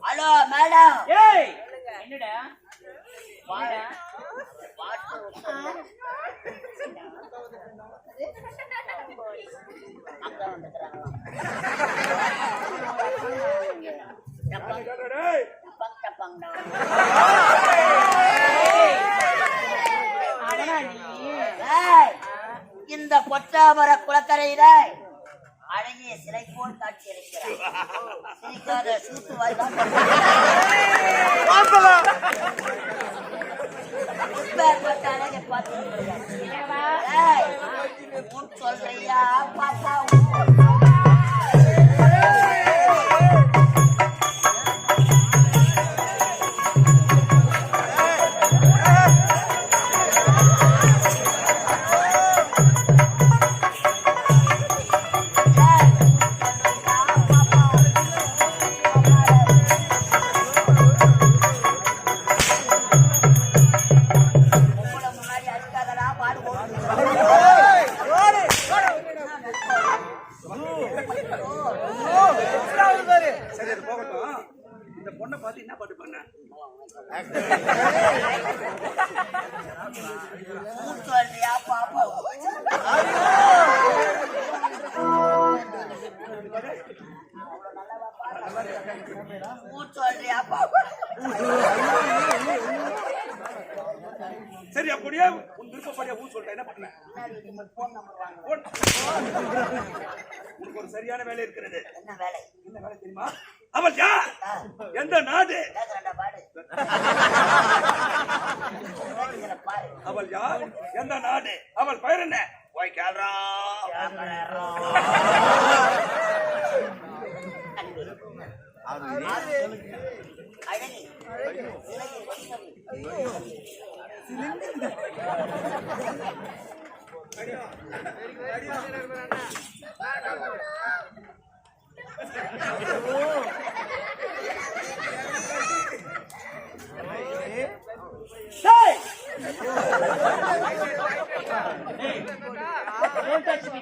Hello madam. ஏய் என்னடா வாடா அங்க வந்துறாங்க. டப்பங்கடா இந்த கொட்டாமர குளக்கரையில அழகிய சிலை போல் காட்சி அளிக்கிறார். சூத்து வாய்தான் அழகை பார்த்து சொல்றியா பாப்பா? சரி அப்படியே உன் விருப்பப்படியா ஊர் சொல்லிட்டேன். என்ன பண்ண? உனக்கு ஒரு சரியான வேலை இருக்கிறது. என்ன வேலை? என்ன வேலை தெரியுமா? அவள் யார்? எந்த நாடு? அவள் யார்? எந்த நாடு? அவள் பெயர் என்ன? போய் கேள்றா. அழகி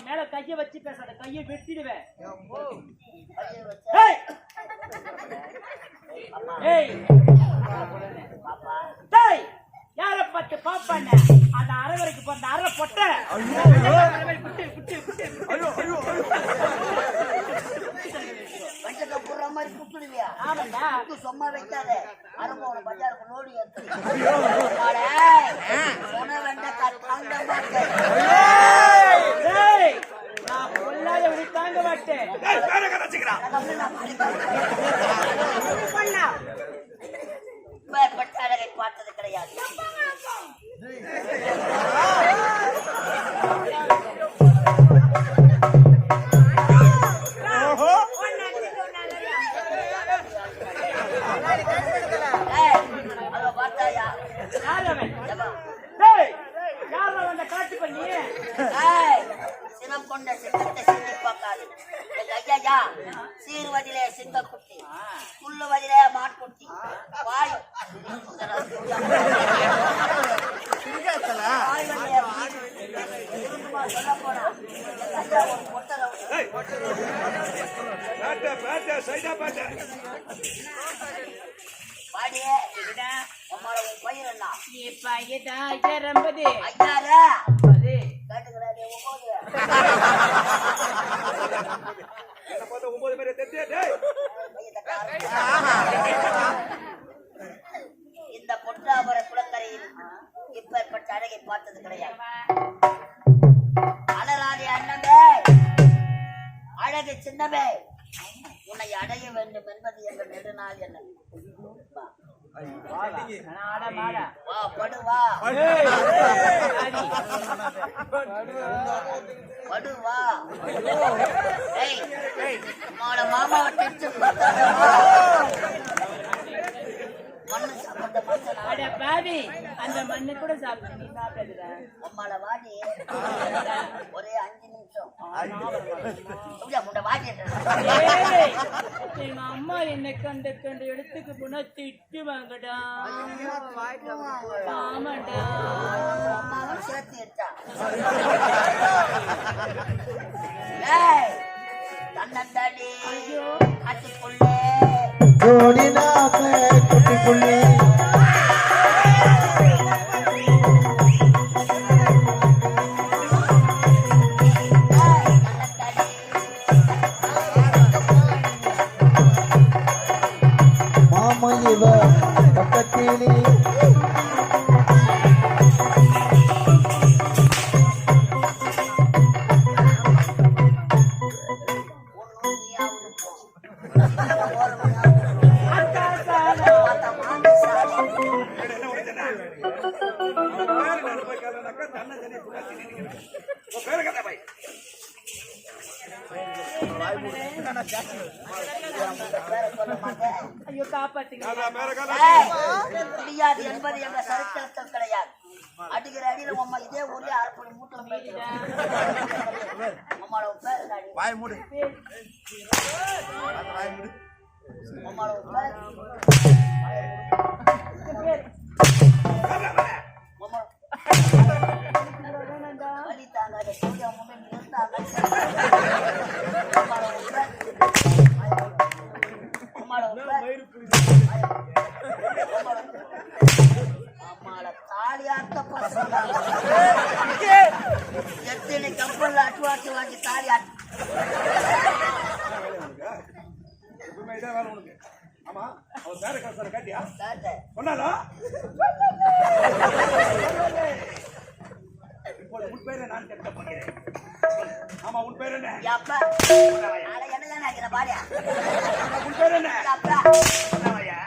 மேல கைய வச்சு பேசாத, கையை வெட்டிடுவேன். யார பார்த்து பாப்பான அந்த அரைவரைக்கு போன அரை பொட்ட மாதிரி குட்டுடுவியா? சும்மா வைக்காத. அரம்போட பஜாருக்கு நோடி சொன்ன நான் பொல்லாத விழி தாங்க மாட்டேன். அழகை பார்த்தது கிடையாது. ஓஹோ ஏய், அதோ பார்த்தாயா? யார் அவன்? ஏம்மா, டேய், யார் அவன் அந்த காட்டு பண்ணி? ஏய், சினம் கொண்ட சிங்கத்தை சிந்தி பார்க்காது. எங்க ஐயா சீர்வதிலே சிங்கக்குட்டி, புல்லுவதிலே மான்குட்டி, வாய் சொல்ல போனா எங்க ஐயா ஒரு பொட்டை ரவுடி. ஏய் பேட்ட சைடா பேட்ட பாடியே உம்மால உன் பையன் என்ன இப்ப ஐயா 50 ஐயாரா அது கேட்டுக்கிறாரு ஒன்பது என்ன பார்த்தா 9 பேரே தெத்தியே டேய் கையை தட்ட இந்த பொட்டாபுர குளக்கரையில் இப்பேற்பட்ட அழகை பார்த்தது கிடையாது. அலராதி அண்ணமே, அழகு சின்னமே, உன்னை அடைய வேண்டும் என்பது எங்கள் நெடுநாள் என்ன. ஆட மாட வா படுவா படுவா. ஏய் மாமாவை டென்ஷன் மண்ணு சாப்பிட்ட மனுஷனா அட பாவி, அந்த மண்ணு கூட சாப்பிட்டு நீ சாப்பிடுற. அம்மால வாடி ஒரே 5 நிமிஷம் முண்ட வாடி ஏய், எங்க அம்மா என்ன கண்ட இடத்துக்கு போனா திட்டு வாங்கடா. ஆமாடா. அம்மாவும் சேர்த்து எடுத்தா தன்னந்தாடி காட்டுக்குள்ளே குட்டிக்குள்ளே மாமா இவ பக்கத்திலே என்ன உனக்குன்னா பேர் நான் போய் கேளனாக்கா தன்னை தனியே புகாச்சி நினைக்கிறேன் உன் பேரு கதை பை ஐயோ காப்பாத்துங்க. அதான் பேர கதை முடியாது என்பது எங்க சரித்திரத்தில் கிடையாது. அடிக்கிற அடியில உம்மா இதே ஊர்ல அரைப்படி மூட்டை போயிட்டு உம்மாவோட பேர் என்னடி? வாய் மூடு உம்மாவோட பேர் வலி தாங்காத சூர்யா முன்னே நிறுத்தாங்க. அம்மால தாலியாட்ட பசங்க எத்தனை கப்பல்ல அட்டுவாட்டு வாங்கி தாலியாட்டு உண்மை இதான் வேலை உனக்கு ஆமா அவன் பேர கதை கேட்டியா கேட்டேன். சொன்னாலா இப்போது உன் பேரை நான் கேட்க போகிறேன். ஆமா உன் பேர் என்ன அப்பா நாளை என்னதான் ஆகிற பாடியா உன் பேர் என்ன அப்பா சொன்னாயா?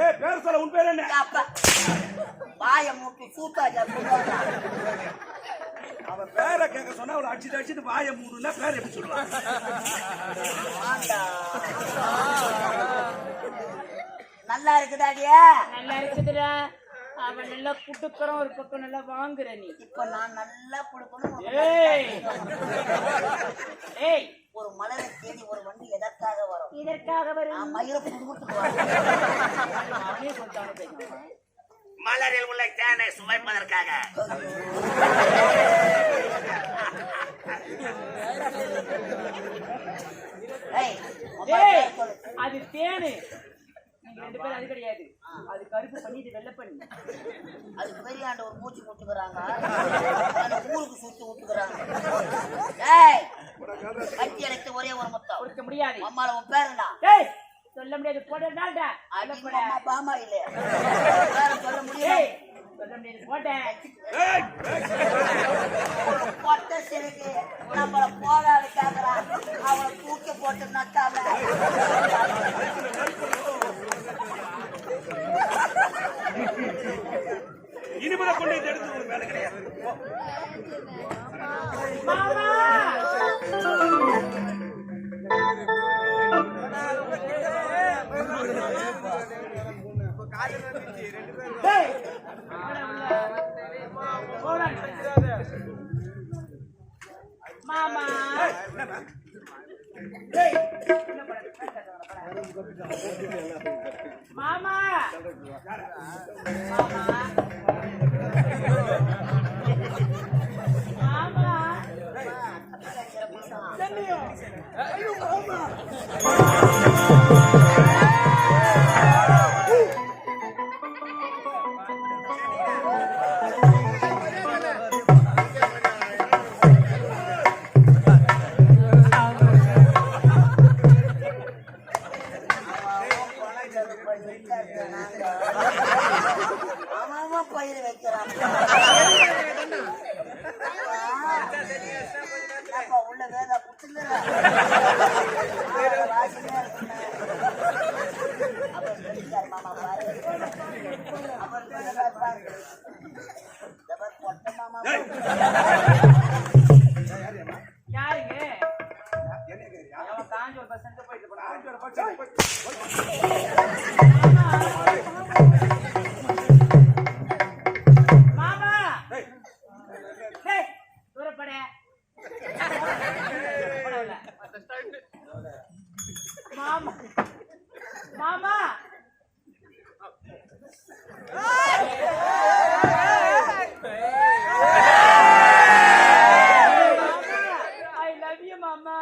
ஏய் பேர் சொல்ல உன் பேர் என்ன அப்பா வாய மூட்டு சூத்தாஜா அவன் பேரை கேட்க சொன்னா அவளை அடிச்சுட்டு வாயை மூடுன்னா பேர் எப்படி சொல்லுவான் நல்லா இருக்குதாடியா? நல்லா இருக்குதுடா. அவன் நல்லா குடுக்கறான், ஒரு பக்கம் நல்லா வாங்குற நீ. இப்ப நான் நல்லா கொடுக்கணும். ஏய் ஏய், ஒரு மலரை தேடி ஒரு வண்டி எதற்காக வரும்? இதற்காக வரும். நான் மயிரை புடுங்குத்துக்கு வரேன். அவனே சொல்லிட்டானே. மலரில் உள்ள தேனை சுவைப்பதற்காக. ஏய், ஏய், அது தேனு. நீங்க 2 பேரும் அது கிடையாது. அது கருப்பு பண்ணி இது வெள்ளை பண்ணி. அது பெரியாண்ட ஒரு மூச்சு முட்டுக்கிறாங்க, ஊருக்கு சுத்தி விட்டுக்கிறாங்க. ஏய், கட்டி அடைத்து ஒரே ஒரு முத்தம் கொடுக்க முடியாது. அம்மால உன் பேர் என்ன? ஏய், சொல்ல முடியாது. போடா. அடிப்படா பாமா இல்ல. பேரை சொல்ல முடியாது. ஏய், சொல்ல முடியாது. போட்டேன். பொட்ட சிறுக்கு நம்மள போராடி கேக்குறான். அவளை தூக்கி போட்டு நட்டாம இனிமேல கொண்டு எடுத்து ஒரு வேலை கிடையாது மாமா டேய் மாமா டேய் மாமா மாமா அவன் பயிர் வைக்கிறான் உள்ள வேத புத்துல மாமா பாரு அவர் பொட்ட மாமா யாருங்க அவன் காஞ்சி ஒரு பஸ் போயிட்டு மாமா தூரப்பட மாமா மாமா I love you, Mama.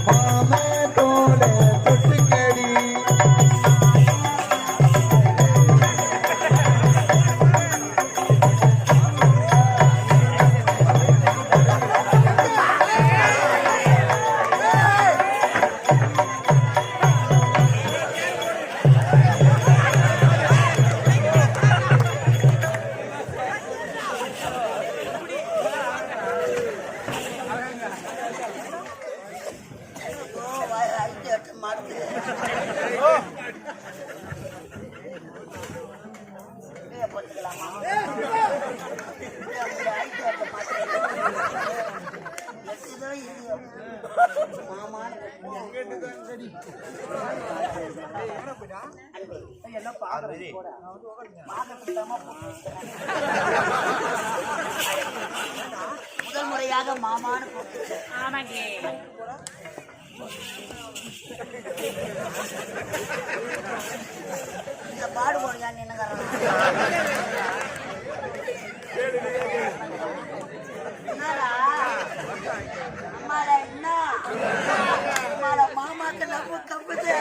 மாமே தோளே தொட்டுக்கடி முதல் முறையாக மாமான்னு போட்டு ஆமாங்க இந்த பாடுபோடுங்க என்னங்கிறாங்க என்னடா அம்மாடா என்ன அம்மாடா மாமாக்கு நம்ம தப்புது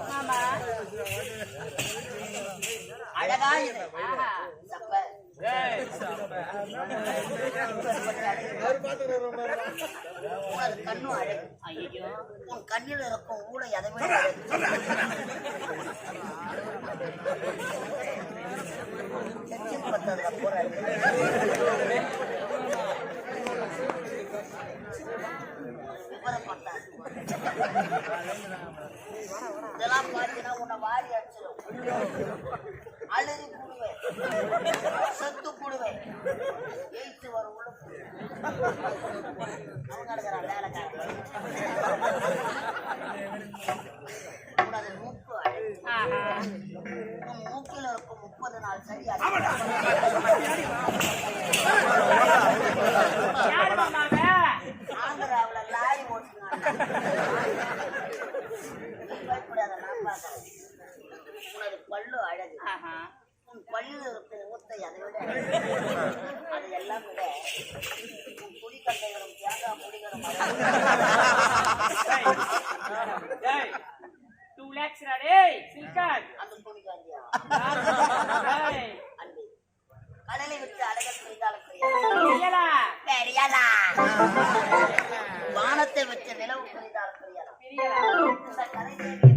மாமா அழகா இது சப்ப உனது கண்ணும் அழகு ஐயோ உன் கண்ணில் இருக்கும் ஊழை அதை விட அழகு. செஞ்சின் பத்ததுல போறாரு விவரப்பட்டாரு இதெல்லாம் பார்த்தீங்கன்னா உன்னை வாரி அடிச்சிடும் அழுதி போடுவேன் செத்து போடுவேன் எயித்து வரும் உள்ள அவங்க இருக்கிறான் வேலைக்காரன் உனது மூக்கு அழகு உன் மூக்கில் இருக்கும் 30 நாள் சரி யார் மாமாங்க ஆந்திராவுல லாரி ஓட்டுனாங்க பயப்படாத நான் பார்க்கறேன் உனது பல்லு அழகு உன் பல்லில் இருக்கும் ஊத்தை அதை விட அது எல்லாம் விட உன் குடிக்கட்டைகளும் தேங்காய் முடிகளும் டேய் 2 lakhs ரா டேய் சில்காட் அந்த குடிக்காண்டியா டேய் அன்பு கடலை விட்டு அழகல் செய்தாலும் இல்லடா பெரியலா வானத்தை வச்சு நிலவு புரிந்தாலும் பெரியலா பிரியடா இந்த கதை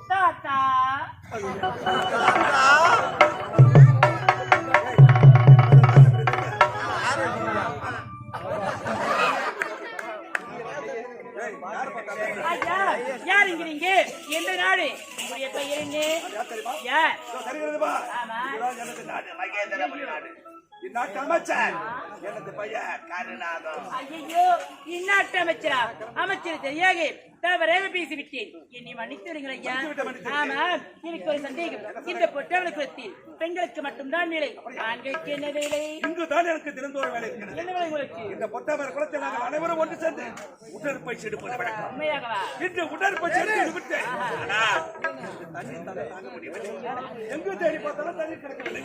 தாத்தா ஏய், யாரு பார்த்தாலும் ஐயா யாருங்கிறீங்க எந்த நாடு உங்களுடைய பெயர் என்ன யார் தெரிகிறதுப்பா ஆமா எனது நாடு மகேந்திரபுரி நாடு இந்நாட்டு அமைச்சர் எனது பையன் கருணாகம் ஐயோ இந்நாட்டு அமைச்சரா அமைச்சர் தெரியாது தவறாக பேசிவிட்டேன் என்னை மன்னித்து விடுங்கள் ஐயா ஆமா எனக்கு ஒரு சந்தேகம் இந்த பொட்டாள குலத்தில் பெண்களுக்கு மட்டும்தான் நிலை ஆண்களுக்கு என்ன வேலை இங்குதான் எனக்கு தினந்தோறும் வேலை இருக்கிறது என்ன வேலை உங்களுக்கு இந்த பொத்தாமர் குளத்தில் நாங்கள் அனைவரும் ஒன்று சேர்ந்து உடற்பயிற்சி எடுப்பது வழக்கம் உண்மையாகவா இன்று உடற்பயிற்சி எடுத்து விட்டேன் ஆனால் இந்த தண்ணி தலை தாங்க முடியவில்லை எங்கு தேடி பார்த்தாலும் தண்ணி கிடைக்கவில்லை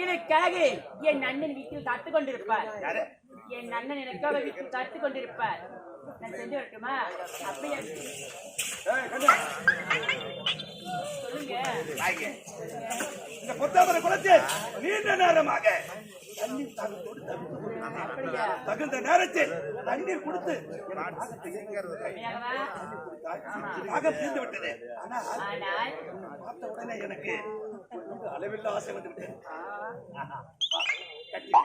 எனக்காக என் அண்ணன் வீட்டில் காத்து கொண்டிருப்பார் யாரு என் அண்ணன் எனக்காக வீட்டில் காத்து கொண்டிருப்பார் நான் சென்று வரட்டுமா அப்படியே ஏய், கண்ணு. சொல்லுங்க ஆகிய. இந்த பொத்தாமரை குளத்தில் நீண்ட நேரமாக தண்ணீர் தாகத்தோடு தவித்துக் அப்படியா தகுந்த நேரத்தில் தண்ணீர் கொடுத்து உண்மையாகவா? தாகம் தீர்ந்து விட்டது ஆனால் ஆனால் பார்த்த உடனே எனக்கு அளவில்லா ஆசை வந்து விட்டது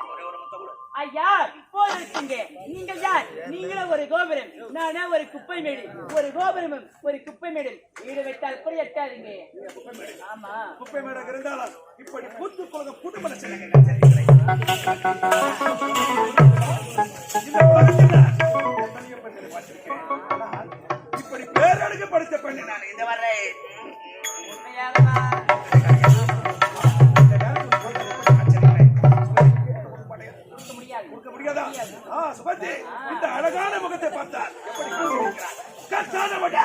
ஒரே ஒரு முத்தம் கொடு. ஐயா போயிருக்கீங்க நீங்கள் யார் நீங்களும் ஒரு கோபுரம் நானா ஒரு குப்பை மேடு ஒரு கோபுரமும் ஒரு குப்பை மேடு வீடு வைத்தால் கூட எட்டாதுங்க ஆமா குப்பை மேடம் இருந்தாலும் இப்படி கூத்து கொள்க புதுமலை செய்யுங்க இந்த உலகத்தில் எத்தனையோ பெண்களை பார்த்திருக்கேன். ஆனால் இப்படி பேரழகு படித்த பெண்ணை நான் இந்த வரை உண்மையாகவா? கொடுக்க முடியாது கொடுக்க முடியாதா? சுபந்தி, இந்த அழகான முகத்தை பார்த்தால் எப்படி கூறுகிறார்? கத்தான விட.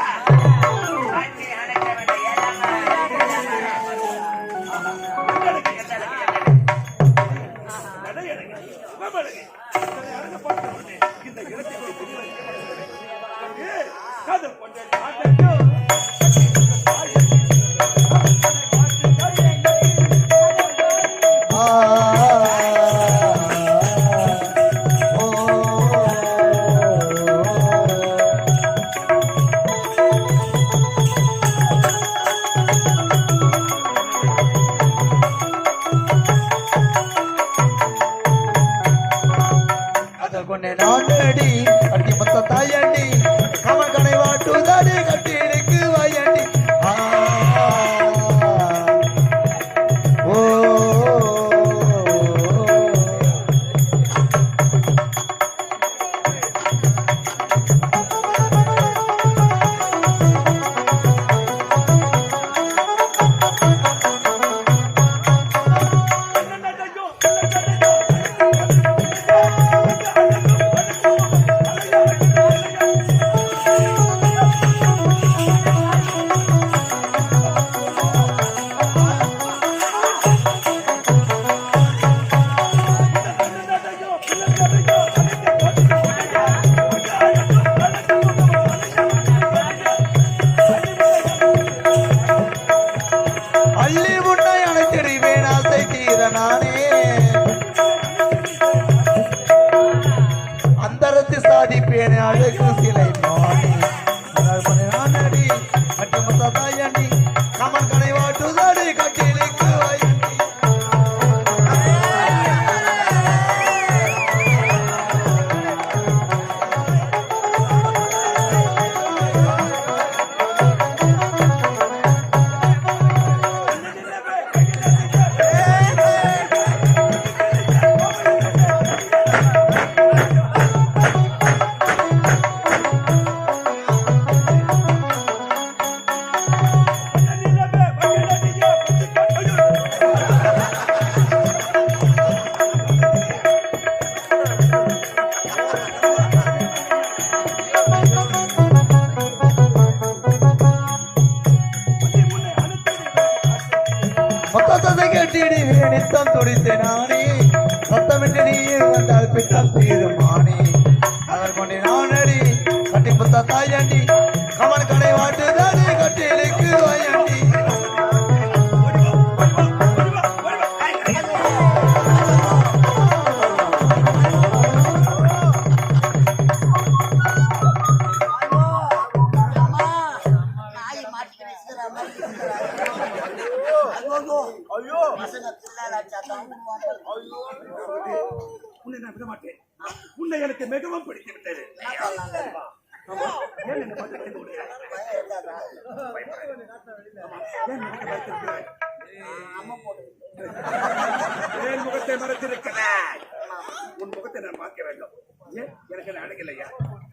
நடையழகு, முகமழகு, இத்தனை அழகு பார்த்த உடனே இந்த இடத்தை விட்டு வெளியே காதல் கொண்ட நாட்டையோ கொண்டே நாடடி கட்டி மொத்த தாயண்டி கமகனை வாட்டுதாடி கட்டி எனக்கு வாயண்டி ஓ அள்ளி முன்னை அணைத்திடுவேன் ஆசை தீர நானே அந்தரத்து சாதிப்பேன் அழகு சிலை நானடி கட்டி மொத்த தாயண்டி கமன் கனை வாட்டுதாடி கட்டிலுக்கு வாயண்டி நான் துடித்தேன் நானே சத்தமிட்டு நீ வந்தால் பித்தம் தீருமானே அவர் கொண்டே நானடி கட்டி புத்த தாயண்டி கமன் கடை வாட்டுதானே கட்டிலுக்கு வயண்டி உன்னை நான் விட மாட்டேன். உன்னை எனக்கு மிகவும் பிடித்து விட்டது. ஏன் என்னை பார்த்து பயந்து கொள்கிறாய்? ஏன் எனக்கு பயத்திருக்கிறாய்? ஏன் முகத்தை மறைத்திருக்கிறாய்? உன் முகத்தை நான் பார்க்க வேண்டும். ஏன் எனக்கு என்ன அழகில்லையா,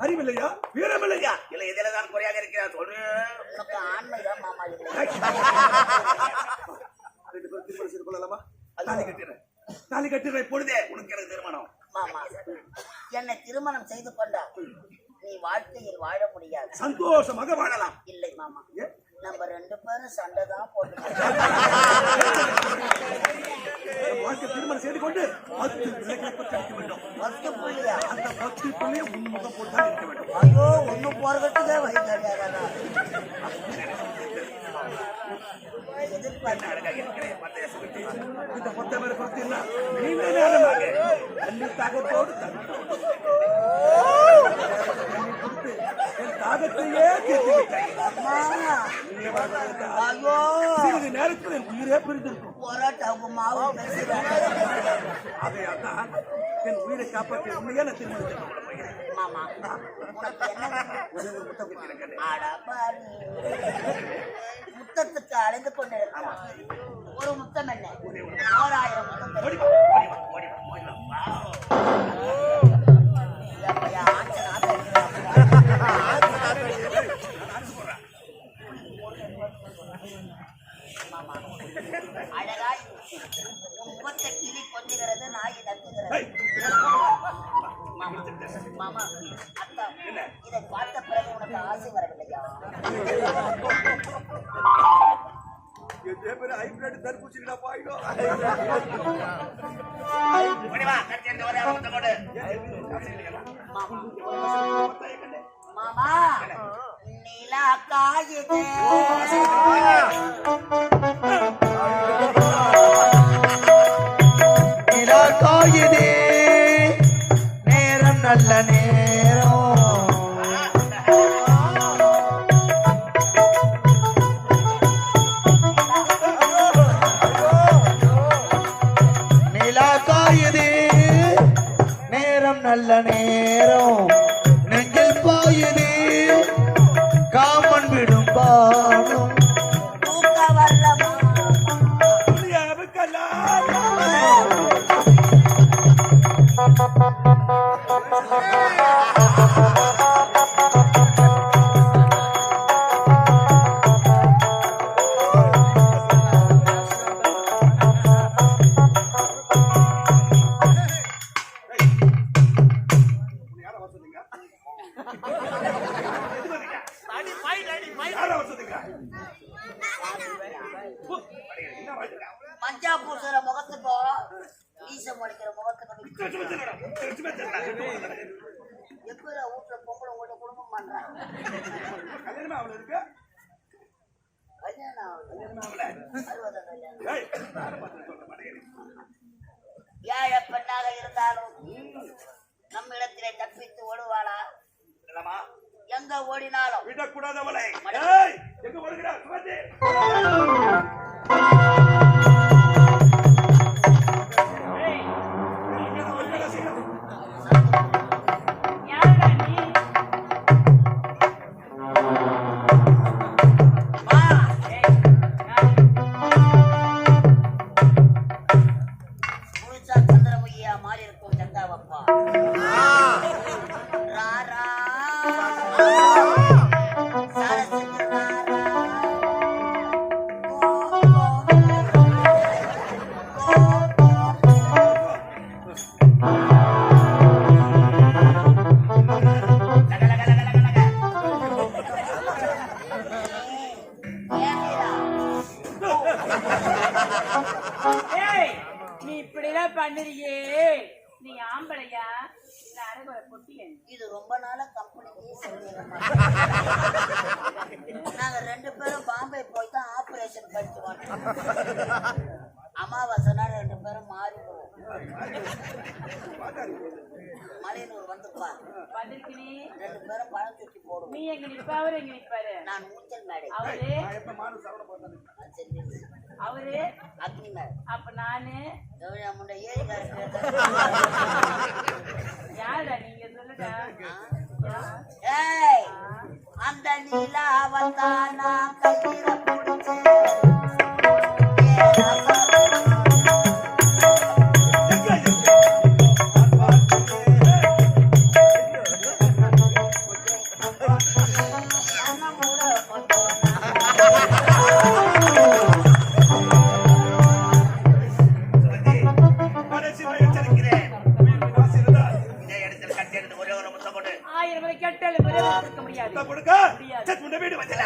அறிவில்லையா, வீரமில்லையா, இல்லை இதில் தான் குறையாக இருக்கிறார் சொல்லு. திருமணம் செய்து கொள்ளலாமா? தாலி கட்டுற பொழுதே உனக்கு எனக்கு திருமணம். மாமா, என்னை திருமணம் செய்து கொண்டா நீ வாழ்க்கையில் வாழ முடியாது. சந்தோஷமாக வாழலாம். இல்லை மாமா, நம்ம 2 பேரும் சண்டை தான் போட்டு வாழ்க்கை திருமணம் செய்து கொண்டு 10 பிள்ளைகளை பெற்றெடுக்க வேண்டும். 10 பிள்ளையா? அந்த 10 பிள்ளையை உன்முகம் போட்டு தான் இருக்க வேண்டும். ஐயோ, ஒண்ணு போறதுக்கே வழி கிடையாதா? இந்த மொத்தமரை பார்த்தீங்கன்னா நீண்ட நேரமாக தண்ணீர் தாகத்தோடு என் தாகத்தையே சிறிது நேரத்தில் என் உயிரே பிரிந்திருக்கும். அதைத்தான் என் உயிரை காப்பாற்ற உண்மையே நான் திருமணம் முத்தத்துக்கு அடைந்து கொண்டிருக்கிறான். ஒரு முத்தம் என்ன, 1000 முத்தம். அழகாய் உன் முகத்தை கிளி கொஞ்சுகிறது, நாய் நக்குகிறது. மாமா, அத்தா, இதை பார்த்த பிறகு உனக்கு ஆசை வரவில்லையா? தர்பூசணிடா பாயிடும். மாமா, நிலா காயுது, நிலா காயுதே நேரம் நல்ல நேரம் நிலா காயுதே நேரம் நல்ல நேரம் நெஞ்சில் பாயுதே காமன் விடும் பாடும் தூக்க வரலமா? மஞ்சா பூசுற முகத்துக்கும் ஈசம் அடிக்கிற முகத்துக்கும் எப்படி வீட்டுல பொங்கல் உங்களோட குடும்பம் பண்றாங்க? கல்யாணமா அவளை இருக்கு? கல்யாணம் 60 கல்யாணம். ஏழை பெண்ணாக இருந்தாலும் நம்மிடத்திலே தப்பித்து ஓடுவாளா? எங்க ஓடினாலும் விடக்கூடாது அவளை. எங்க ஓடுகிறார்? சந்திரமுகியா மாறி இருக்கும் சந்தாவப்பா. ராரா சரசுக்கு ராரா இது ரொம்ப நாளா கம்பெனிக்கே சொல்லிடுறோம். நாங்க 2 பேரும் பாம்பே போய் தான் ஆபரேஷன் பண்ணிட்டு வந்தோம். அமாவாசைனா 2 பேரும் மாறி போவோம். மலையனூர் வந்துப்பா 2 பேரும் பழம் தூக்கி போடுவோம். நீ எங்க நிப்பா அவரு எங்க நிப்பாரு? நான் ஊஞ்சல் மேடை, அவரு அவரு அக்னி மேடை. அப்ப நானு முன்ன ஏரிக்காரன் யாரா நீங்க சொல்லுங்க. ஏய், அந்த நீலா வந்தானா கையில பிடிச்சு வீடு வந்தல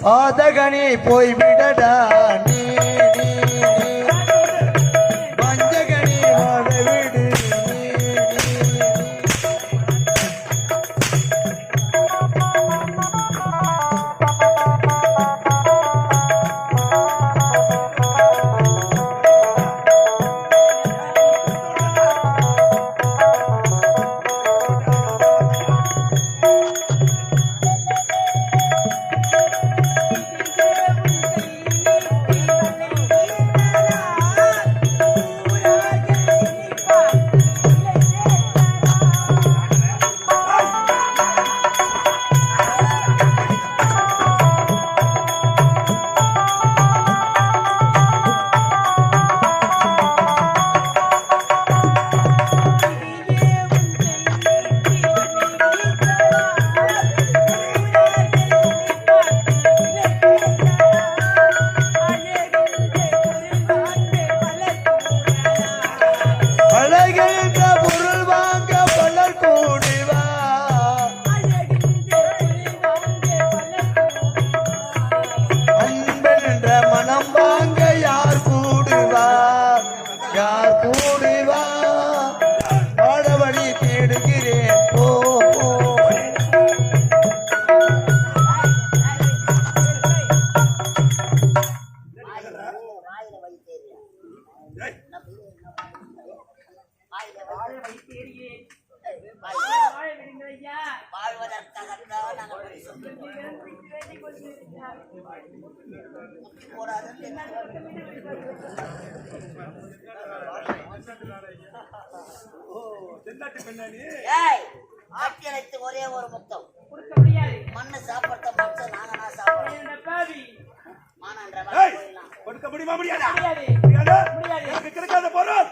பாதகனே போய்விடடா நீ பஞ்சகனே வாழ விடு ஒரே ஒரு முத்தம் கொடுக்க முடியாது. மண்ணு சாப்பிட்ட மட்டும் நாங்க சாப்பிடுறோம். மானான்ற கொடுக்க முடியுமா? முடியாதா? முடியாது. எனக்கு கிடைக்காத பொருள்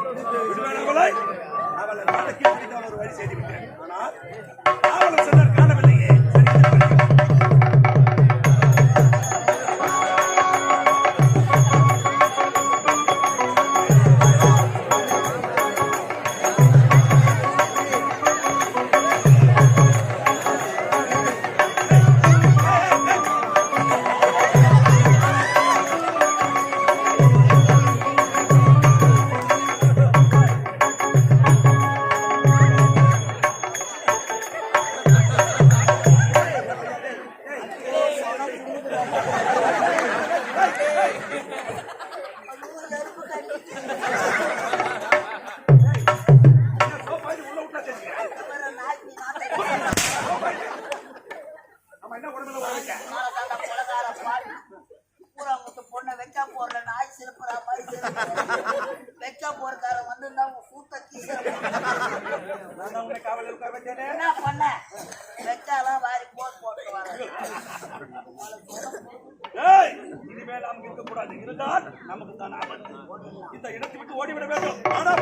விடுவேன் அவளை நாளைக்கு முடிந்தவள் ஒரு வழி செய்து விட்டேன். ஆனால் காவலர் சென்றார் காணவில்லையே. என்ன பண்ண வெச்சாலாம் வாரி போட்டு வர இனிமேல் நாம் இருக்கக்கூடாது. இருந்தால் நமக்கு தான் ஆபத்து. இந்த இடத்தை விட்டு ஓடிவிட வேண்டும். ஆனா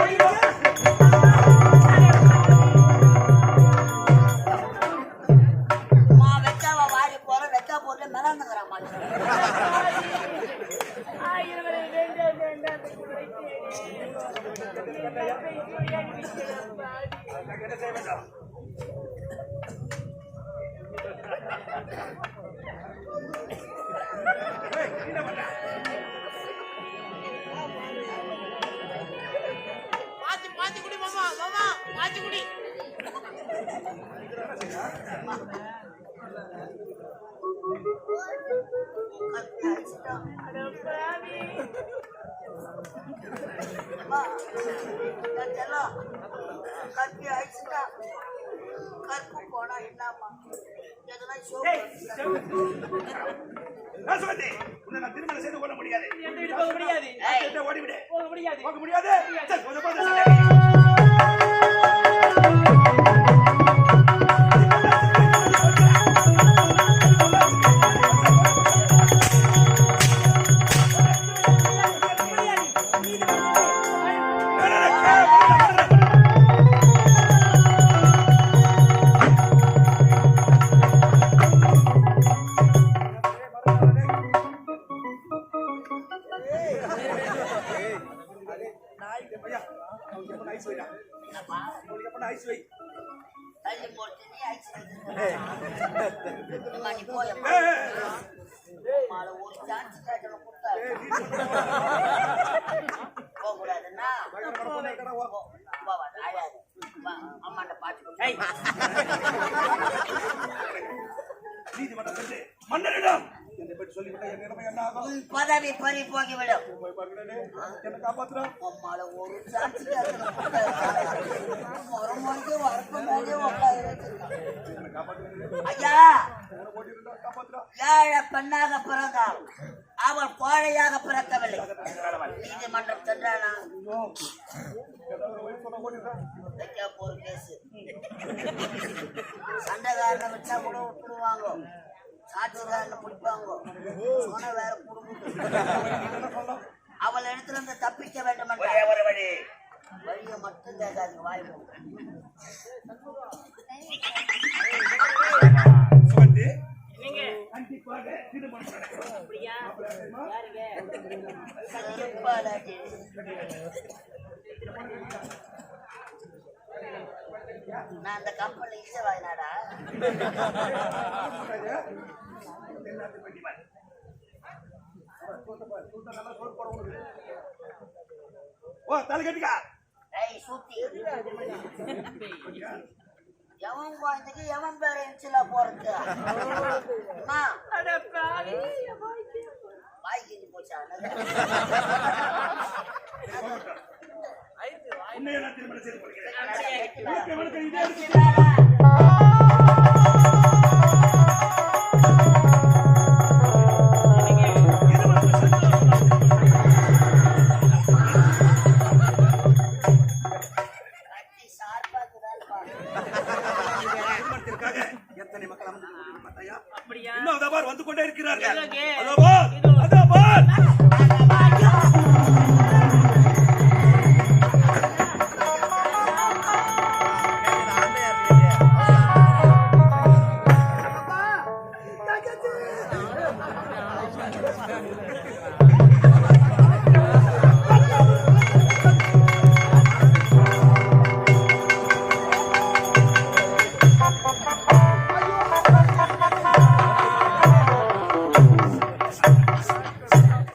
வெச்சாவா வாரி போற வெச்சா போட்டு மிளந்துக்கிற மாதிரி என்ன செய்ய வேண்டாம். மாத்தி குடி மாமா மாமா மாத்தி குடி கட்டி அடிச்சுட்டா கற்பு போனா என்னமா எதுனா உன்னை நான் திருமணம் செய்து கொள்ள முடியாது. போக முடியாது ஓடிவிடு. போக முடியாது போக முடியாது. தள்ளி போட்டு நீ அடிச்சு போய் ஒரு சான்ஸ் கேட்டல கொடுத்தா போக கூடாதுன்னா அம்மாண்ட பாட்டு நீதிமன்றம் சென்று மன்னரிடம் என்னை பற்றி சொல்லிவிட்ட என் நிலைமை என்ன ஆகும்? பதவி பறி போகிவிடும். என்ன காப்பாற்றுறோம். அம்மால ஒரு சான்ஸ் கேட்டல ஒரு மணிக்கு வரக்கும் போதே உட்காந்து ஐயா ஏழை பெண்ணாக பிறந்தால் அவள் கோழையாக பிறக்கவில்லை. நீதிமன்றம் சென்றானா ஒரு கேஸ் சண்டைக்காரனை வச்சா கூட விட்டுடுவாங்க. சாட்சிக்காரனை பிடிப்பாங்க. சொன்ன வேற குடும்பம் அவள் இடத்துல இருந்து தப்பிக்க வேண்டும் என்ற வழியை மட்டும் கேட்காதுங்க வாய் நான் அந்த கம்பெனி இசை வாயினாடா தாலி கட்டிக்கா சுத்தி எவன் குழந்தைக்கு எவன் பேர இன்சிலா போறது வாய்க்கு போச்சா உன்னை நான் திருமணம் செய்து கொள்கிறேன். எத்தனை மக்கள் இன்னும் வந்து கொண்டே இருக்கிறார்கள்.